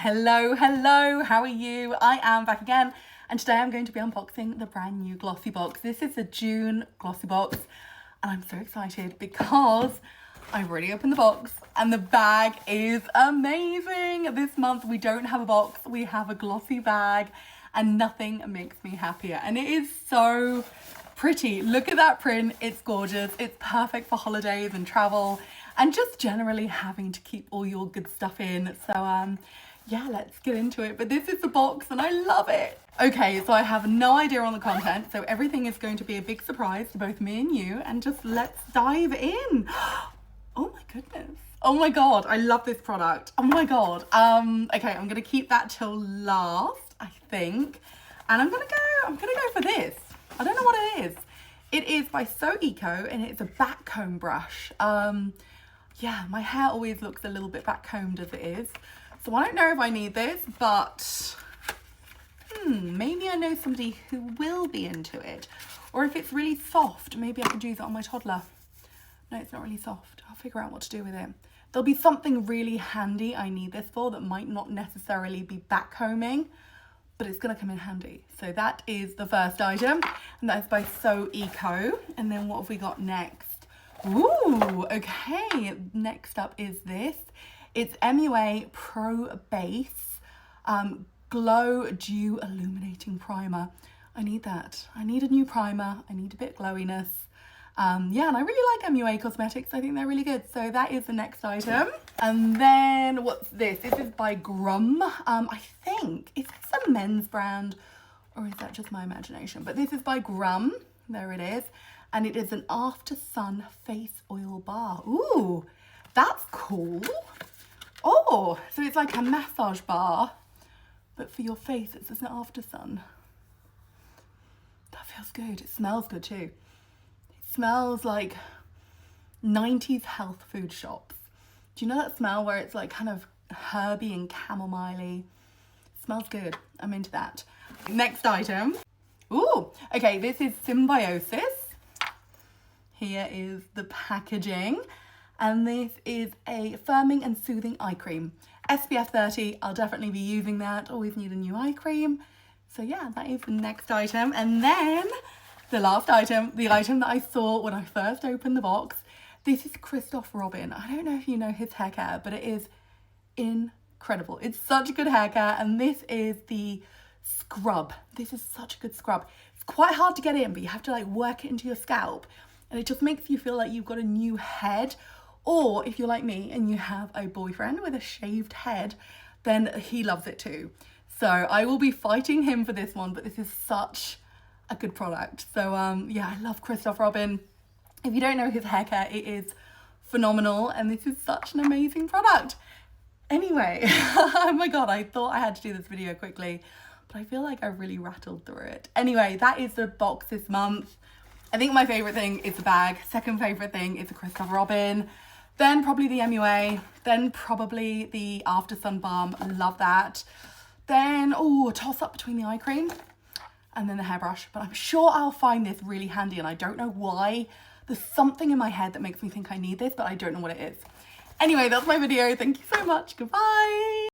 Hello, how are you? I am back again, and today I'm going to be unboxing the brand new Glossybox. This is the June Glossybox, and I'm so excited because I've already opened the box and the bag is amazing. This month we don't have a box, we have a glossy bag, and nothing makes me happier. And it is so pretty. Look at that print, it's gorgeous. It's perfect for holidays and travel and just generally having to keep all your good stuff in. So yeah, let's get into it. But this is the box and I love it. Okay, so I have no idea on the content, so everything is going to be a big surprise to both me and you, and just let's dive in. Oh my goodness. Oh my God, I love this product. Oh my God. Okay, I'm gonna keep that till last, I think. And I'm gonna go for this. I don't know what it is. It is by So Eco and it's a back comb brush. Yeah, my hair always looks a little bit back combed as it is. So I don't know if I need this, but maybe I know somebody who will be into it. Or if it's really soft, maybe I could use it on my toddler. No, it's not really soft. I'll figure out what to do with it. There'll be something really handy I need this for that might not necessarily be back combing, but it's gonna come in handy. So that is the first item, and that is by So Eco. And then what have we got next? Ooh, okay, next up is this. It's MUA Pro Base Glow Dew Illuminating Primer. I need that. I need a new primer. I need a bit of glowiness. Yeah, and I really like MUA Cosmetics. I think they're really good. So that is the next item. And then what's this? This is by Grum. I think, is this a men's brand or is that just my imagination? But this is by Grum. There it is. And it is an After Sun Face Oil Bar. Ooh, that's cool. Oh, so it's like a massage bar, but for your face, it's an After Sun. That feels good. It smells good too. It smells like 90s health food shops. Do you know that smell where it's like kind of herby and chamomile-y? Smells good. I'm into that. Next item. Ooh, okay, this is Symbiosis. Here is the packaging. And this is a firming and soothing eye cream. SPF 30, I'll definitely be using that. Always need a new eye cream. So yeah, that is the next item. And then the last item, the item that I saw when I first opened the box. This is Christoph Robin. I don't know if you know his hair care, but it is incredible. It's such a good hair care. And this is the scrub. This is such a good scrub. It's quite hard to get in, but you have to like work it into your scalp. And it just makes you feel like you've got a new head. Or if you're like me and you have a boyfriend with a shaved head, then he loves it too. So I will be fighting him for this one, but this is such a good product. So yeah, I love Christoph Robin. If you don't know his hair care, it is phenomenal. And this is such an amazing product. Anyway, oh my God, I thought I had to do this video quickly, but I feel like I really rattled through it. Anyway, that is the box this month. I think my favorite thing is the bag. Second favorite thing is the Christoph Robin. Then probably the MUA. Then probably the After Sun Balm. Love that. Then, oh, a toss up between the eye cream and then the hairbrush. But I'm sure I'll find this really handy, and I don't know why. There's something in my head that makes me think I need this, but I don't know what it is. Anyway, that's my video. Thank you so much. Goodbye.